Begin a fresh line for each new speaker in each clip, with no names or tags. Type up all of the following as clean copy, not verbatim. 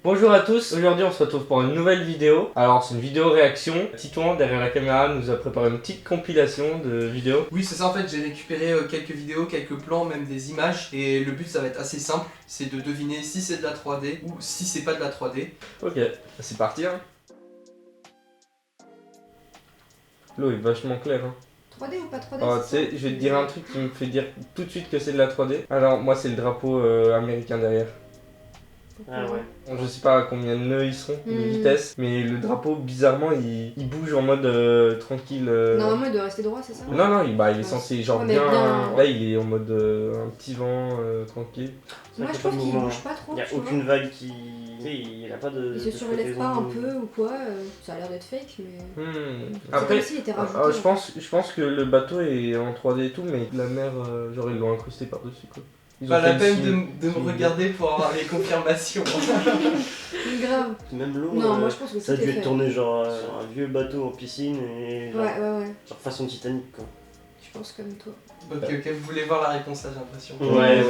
Bonjour à tous, aujourd'hui on se retrouve pour une nouvelle vidéo. Alors c'est une vidéo réaction. Titouan derrière la caméra nous a préparé une petite compilation de vidéos.
Oui, c'est ça, en fait, j'ai récupéré quelques vidéos, quelques plans, même des images. Et le but, ça va être assez simple, c'est de deviner si c'est de la 3D ou si c'est pas de la 3D.
Ok, c'est parti hein. L'eau est vachement claire hein.
3D ou pas 3D?
Oh, tu sais, je vais te dire un truc qui me fait dire tout de suite que c'est de la 3D. Alors moi c'est le drapeau américain derrière.
Ah ouais.
Bon, je sais pas à combien de nœuds ils sont, de vitesse, mais le drapeau bizarrement il bouge en mode tranquille.
Normalement, il doit rester droit, c'est ça?
Non, il est censé genre
Ouais, mais
bien...
bien-
Là il est en mode un petit vent tranquille.
Moi, je pense qu'il bouge pas trop.
Il n'y a
tu vois.
aucune vague qui. Tu sais, il a pas de.
Il se
de
surélève pas un
flottaison.
peu ou quoi. Ça a l'air d'être fake, mais. C'est
Après,
comme s'il était rajouté.
je pense que le bateau est en 3D et tout, mais la mer, genre ils l'ont incrusté par-dessus quoi. Ils
Pas
ont
la
fait
peine
une
de me regarder pour avoir les confirmations.
Grave.
Même l'eau,
Non, moi je pense que
ça a
tout
dû
est
être
fait.
tourné genre sur un vieux bateau en piscine et genre,
Ouais.
genre façon Titanic quoi.
Je pense comme toi.
Ok, vous voulez voir la réponse là, j'ai l'impression.
Ouais.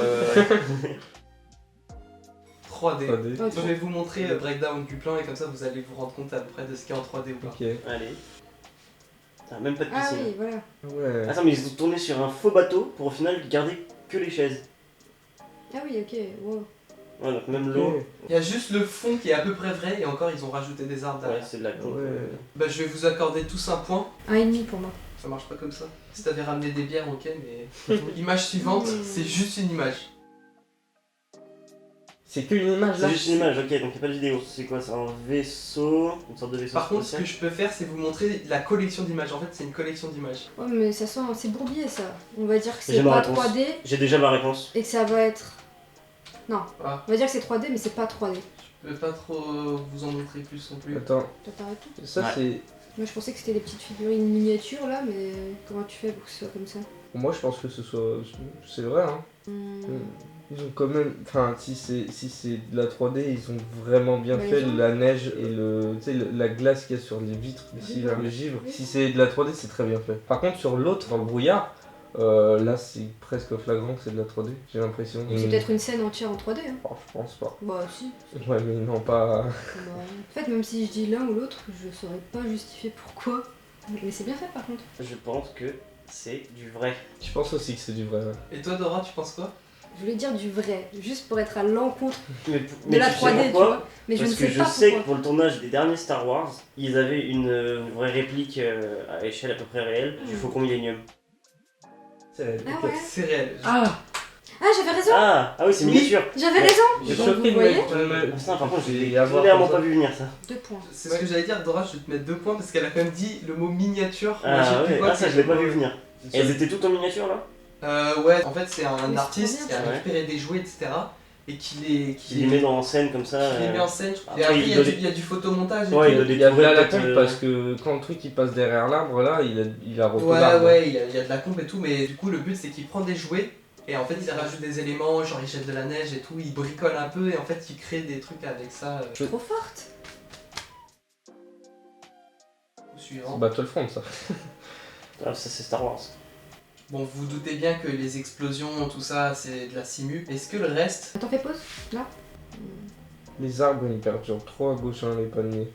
3D.
3D.
Ok.
Je vais vous montrer le breakdown du plan et comme ça vous allez vous rendre compte à peu près de ce qu'il y a en 3D ou pas.
Ok.
Allez. Putain, même pas de
Ah
piscine.
oui, voilà.
Ouais.
Attends, mais ils ont tourné sur un faux bateau pour au final garder que les chaises.
Ah oui, ok. Wow.
Ouais, donc même l'eau.
Il y a juste le fond qui est à peu près vrai et encore ils ont rajouté des arbres
Ouais,
derrière.
c'est de la con.
Ouais.
Bah je vais vous accorder tous un point.
1,5 pour moi.
Ça marche pas comme ça. Si t'avais ramené des bières, ok, mais l'image suivante, c'est juste une image.
C'est qu'une image là.
C'est juste une image, ok, donc il n'y a pas de vidéo. C'est quoi? C'est un vaisseau, une sorte de vaisseau
Par contre, ce
spatial.
que je peux faire, c'est vous montrer la collection d'images. En fait, c'est une collection d'images.
Ouais, mais ça sent. C'est bourbier ça. On va dire que
J'ai
c'est
ma
pas
réponse.
3D
J'ai déjà ma réponse.
et que ça va être. Non.
Ah.
On va dire que c'est 3D, mais c'est pas 3D.
Je peux pas trop vous en montrer plus non plus.
Attends,
T'as ta réponse?
ça
Ouais.
c'est...
Moi je pensais que c'était des petites figurines miniatures là, mais comment tu fais pour que ce soit comme ça?
Moi je pense que ce soit... C'est vrai hein. Ils ont quand même... Enfin, si c'est de la 3D, ils ont vraiment bien
Bah,
fait
les gens.
la neige et le... Tu sais, la glace qu'il y a sur les vitres, ici, là, le givre. Si c'est de la 3D, c'est très bien fait. Par contre, sur l'autre, dans le brouillard, là c'est presque flagrant que c'est de la 3D, j'ai l'impression.
C'est peut-être une scène entière en 3D, hein.
Oh, je pense pas.
Bah si.
Ouais, mais non, pas...
Bah, en fait, même si je dis l'un ou l'autre, je saurais pas justifier pourquoi. Mais c'est bien fait par contre.
Je pense que c'est du vrai.
Je pense aussi que c'est du vrai. Ouais.
Et toi, Dora, tu penses quoi?
Je voulais dire du vrai, juste pour être à l'encontre
Mais,
de la
tu sais
3D, tu
pourquoi?
vois. Mais je
Parce
ne sais
que je
pas
sais que
pourquoi.
pour le tournage des derniers Star Wars, ils avaient une vraie réplique à échelle à peu près réelle du Faucon Millenium.
C'est...
Ah ouais.
C'est réel.
Ah,
Ah, j'avais raison.
Ah c'est
Oui.
miniature.
J'avais raison.
j'ai
Donc,
choqué
vous
de
voyez
mettre...
Putain, par contre,
j'ai
j'ai
avoir
clairement
comme ça.
pas vu venir ça.
2 points.
C'est ce que j'allais dire, Dora, je vais te mettre 2 points parce qu'elle a quand même dit le mot miniature. Moi,
Ah
j'ai pu
ouais,
voir
ça
que-
je l'ai pas vu venir. Elles étaient toutes en miniature là?
Ouais, en fait, c'est un
Mais c'est
artiste
trop
qui a
bien,
récupéré des jouets, etc. Et qui les
Qui les met en scène comme ça.
qui les met en scène.
après,
Et après,
il
il y,
doit
a du-
les-
il y a du photomontage et
Ouais, il
tout.
doit les
Il y a de
trouver
la
peut-être,
pompe parce que quand le truc il passe derrière l'arbre là, il a repris
Ouais,
l'arbre.
ouais, il y a de la pompe et tout, mais du coup, le but c'est qu'il prend des jouets et en fait, il rajoute des éléments, genre il jette de la neige et tout, il bricole un peu et en fait, il crée des trucs avec ça.
Trop forte.
Suivant.
Battlefront ça.
Ah, ça c'est Star Wars.
Bon, vous doutez bien que les explosions, tout ça, c'est de la simu. Est-ce que le reste.
Attends, fais pause. Là.
Les arbres ils perdurent trop à gauche hein, les palmiers.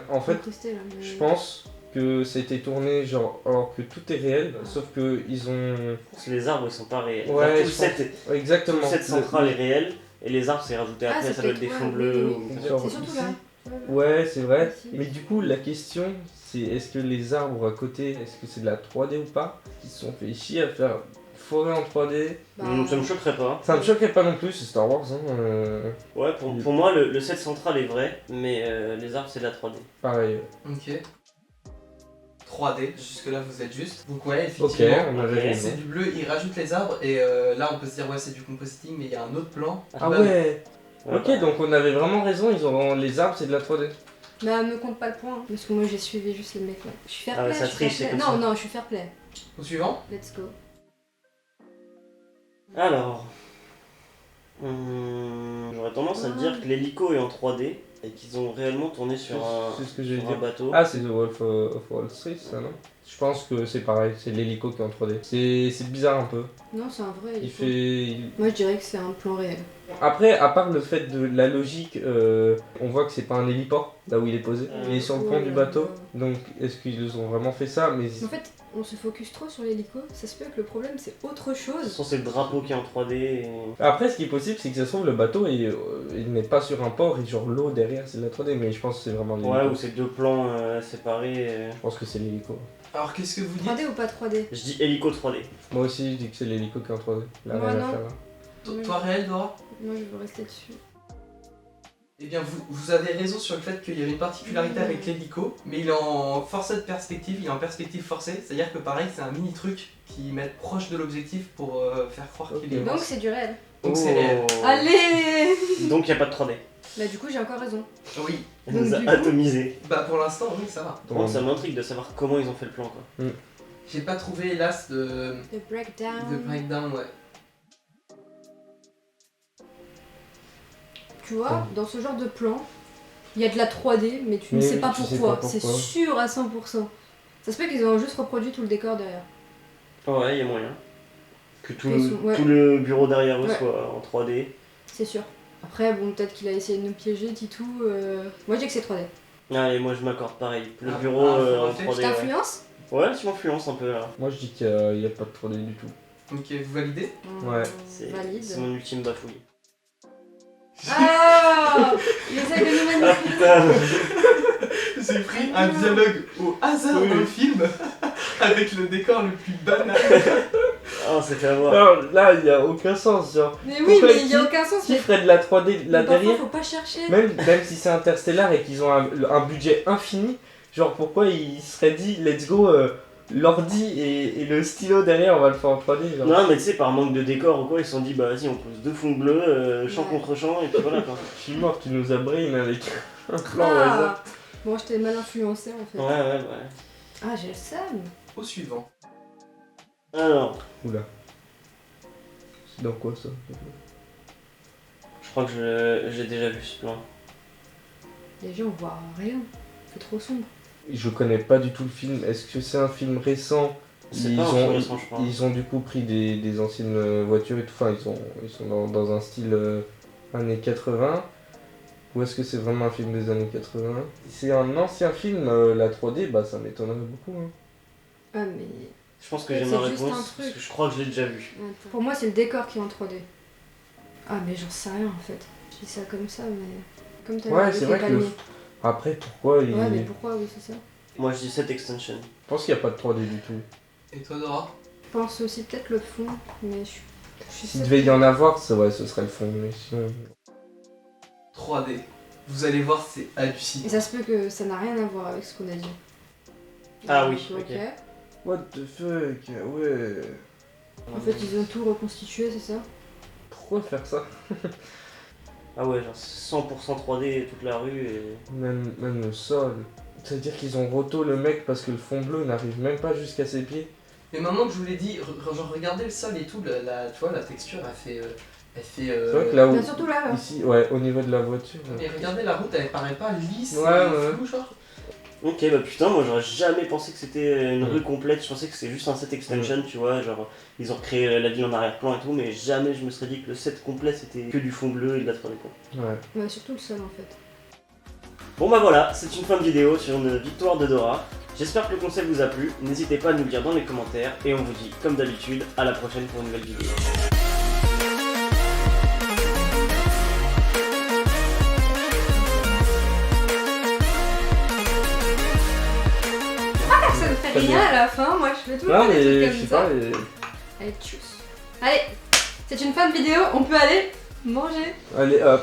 En fait,
Incrusté, là, mais-
je pense que c'était tourné genre alors que tout est réel, sauf que ils ont...
Parce que les arbres ils sont pas réels.
Ouais,
Tout le
je
set,
pense.
tout
Exactement.
le set central est réel et les arbres c'est rajouté
Ah,
après,
c'est
ça doit être des
peut-être-
fonds
ouais,
bleus.
oui,
ou-
oui.
Genre
C'est surtout
ici.
là.
Ouais, c'est vrai.
Ici.
Mais du coup, la question, c'est est-ce que les arbres à côté, est-ce que c'est de la 3D ou pas? Ils se sont fait chier à faire forêt en 3D.
Bah,
Ça me choquerait pas.
Ça me choquerait pas non plus, c'est Star Wars. Hein,
Ouais, pour moi le set central est vrai, mais les arbres c'est de la 3D.
pareil.
Ok. 3D, jusque-là vous êtes juste. Donc, ouais,
Ok,
effectivement.
on avait
Ok.
raison.
C'est du bleu, il rajoute les arbres et là on peut se dire ouais c'est du compositing mais il y a un autre plan.
Ah
Bah,
ouais.
Ouais,
Ok,
bah,
donc on avait vraiment raison, ils ont les arbres, c'est de la 3D.
Bah, me compte pas le point, hein, parce que moi j'ai suivi juste le mec là. Je suis fair
Ah ouais,
play.
ça
je suis fair
triche, c'est
play.
comme
Non,
ça.
non, je suis fair play.
Au suivant.
Let's go.
Alors, j'aurais tendance à dire que l'hélico est en 3D, Et qu'ils ont réellement tourné sur
C'est ce que j'ai
sur
dit.
un bateau.
Ah, c'est The Wolf of Wall Street, ça, non? Je pense que c'est pareil, c'est l'hélico qui est en 3D. C'est bizarre un peu.
Non, c'est un vrai.
Il fait.
Moi, je dirais que c'est un plan réel.
Après, à part le fait de la logique, on voit que c'est pas un héliport, là où il est posé. Il est sur le pont
Ouais,
du bateau. Donc, est-ce qu'ils ont vraiment fait ça? Mais
En fait, on se focus trop sur l'hélico. Ça se peut que le problème, c'est autre
De toute
chose.
façon, c'est le drapeau qui est en 3D. Et...
après, ce qui est possible, c'est que ça se trouve, le bateau, il n'est pas sur un port et genre l'eau derrière, c'est de la 3D. Mais je pense que c'est vraiment l'hélico.
Ouais, ou c'est deux plans séparés.
Je pense que c'est l'hélico.
Alors qu'est-ce que vous dites
3D ou pas 3D?
Je dis hélico 3D.
Moi aussi, je dis que c'est l'hélico qui est en 3D. La
Moi,
réelle
non.
affaire, là.
Toi réel, Dora?
Moi, je veux rester dessus.
Eh bien, vous avez raison sur le fait qu'il y avait une particularité avec l'hélico, mais il est en forcée de perspective, il est en perspective forcée, c'est-à-dire que pareil, c'est un mini truc qu'ils mettent proche de l'objectif pour faire croire qu'il est
Donc,
immense.
c'est du réel.
Donc c'est réel.
Oh.
Allez!
Donc il n'y a pas de 3D.
Bah, du coup, j'ai encore raison.
Oui,
Elle
Donc,
nous a
du coup-
atomisé.
bah pour l'instant, oui, ça va.
Bon, ça m'intrigue de savoir comment ils ont fait le plan quoi.
J'ai pas trouvé, hélas, de
The
breakdown, ouais.
Tu vois, dans ce genre de plan, il y a de la 3D, mais tu ne
Mais
sais
oui,
pas
tu sais
pourquoi.
pas
C'est
pourquoi.
sûr à 100%. Ça se peut qu'ils ont juste reproduit tout le décor derrière.
Ouais, il y a moyen. Que tout,
Ils sont- ouais.
tout le bureau derrière eux
Ouais.
soit en 3D.
C'est sûr. Après, bon, peut-être qu'il a essayé de nous piéger, Titou. Moi, je dis que c'est 3D.
Ah, et moi je m'accorde pareil. Le
Ah,
bureau
faut
en
refaire.
3D.
Je t'influence
Ouais, tu m'influences un peu là.
Moi, je dis qu'il n'y a pas de 3D du tout.
Ok, vous validez?
Ouais.
C'est
Valide.
c'est mon ultime bafouille.
Ah Il essaye de nous
Ah
manipuler.
putain.
J'ai pris un dialogue au hasard
Oui.
dans le film avec le décor le plus banal.
Ah, c'est fait avoir.
Alors là, il n'y a aucun sens. Genre,
Mais oui,
Pourquoi
mais il n'y a aucun sens.
qui
Mais
ferait de la 3D là
parfois,
derrière?
faut pas chercher.
Même si c'est Interstellar et qu'ils ont un budget infini, genre pourquoi ils seraient dit let's go, l'ordi et le stylo derrière, on va le faire en 3D. Genre.
Non, mais tu sais, par manque de décor ou quoi, ils se sont dit, bah vas-y, on pose deux fonds bleus, champ
Ouais.
contre champ, et puis voilà quoi.
Je suis mort, tu nous as brain avec un plan au hasard.
Ah Bon, je t'ai mal influencé en fait.
Ouais.
Ah, j'ai le seum.
Au suivant.
Alors,
Oula. C'est dans quoi ça?
je crois que j'ai déjà vu ce plan.
Déjà, on voit rien. C'est trop sombre.
Je connais pas du tout le film. Est-ce que c'est un film récent?
C'est pas un film récent, je crois.
Ils ont du coup pris des anciennes voitures et tout. Enfin, ils sont dans un style années 80. Ou est-ce que c'est vraiment un film des années 80? Si c'est un ancien film, la 3D, bah ça m'étonnerait beaucoup. Hein.
Ah, mais.
Je pense que
C'est
j'ai ma
juste un
réponse,
truc.
parce que je crois que je l'ai déjà vu.
Attends. Pour moi, c'est le décor qui est en 3D. Ah, mais j'en sais rien en fait. Je dis ça comme ça, mais. Comme t'as
Ouais, c'est vrai que le... Après, pourquoi il...
Ouais, mais pourquoi, oui, c'est ça.
Moi je dis cette extension.
Je pense qu'il n'y a pas de 3D du tout.
Et toi, Dora?
Je pense aussi peut-être le fond, mais je suis
S'il
certaine.
devait y en avoir, ouais, ce serait le fond. Mais sinon...
3D. Vous allez voir, c'est
Et
hallucinant.
ça se peut que ça n'a rien à voir avec ce qu'on a dit.
Ah
Donc,
oui, ok.
What the fuck? Ouais.
En fait, ils ont tout reconstitué, c'est ça?
Pourquoi faire ça?
Ah ouais, genre 100% 3D toute la rue et...
Même le sol. C'est-à-dire qu'ils ont roto le mec parce que le fond bleu n'arrive même pas jusqu'à ses pieds.
Mais maintenant que je vous l'ai dit, genre regardez le sol et tout, tu vois, la texture, elle fait.
C'est vrai que là où...
Bien, surtout là, là.
Ici, ouais, au niveau de la voiture. Ouais.
Et regardez la route, elle paraît pas lisse
Ouais,
et
ouais.
floue, genre.
Ok, bah putain, moi j'aurais jamais pensé que c'était une
Ouais.
rue complète, je pensais que c'était juste un set extension, tu vois, genre ils ont recréé la ville en arrière-plan et tout, mais jamais je me serais dit que le set complet c'était que du fond bleu et de la 3D quoi.
Ouais.
Ouais, surtout le sol en fait.
Bon bah voilà, c'est une fin de vidéo sur une victoire de Dora. J'espère que le concept vous a plu, n'hésitez pas à nous le dire dans les commentaires, et on vous dit comme d'habitude, à la prochaine pour une nouvelle vidéo.
Ça me fait
Très
rien
bien.
à la fin, moi je fais tout le
Non,
temps des
mais
trucs
je sais
comme ça.
pas.
Allez, tchuss. Allez, c'est une fin de vidéo, on peut aller manger.
Allez, hop.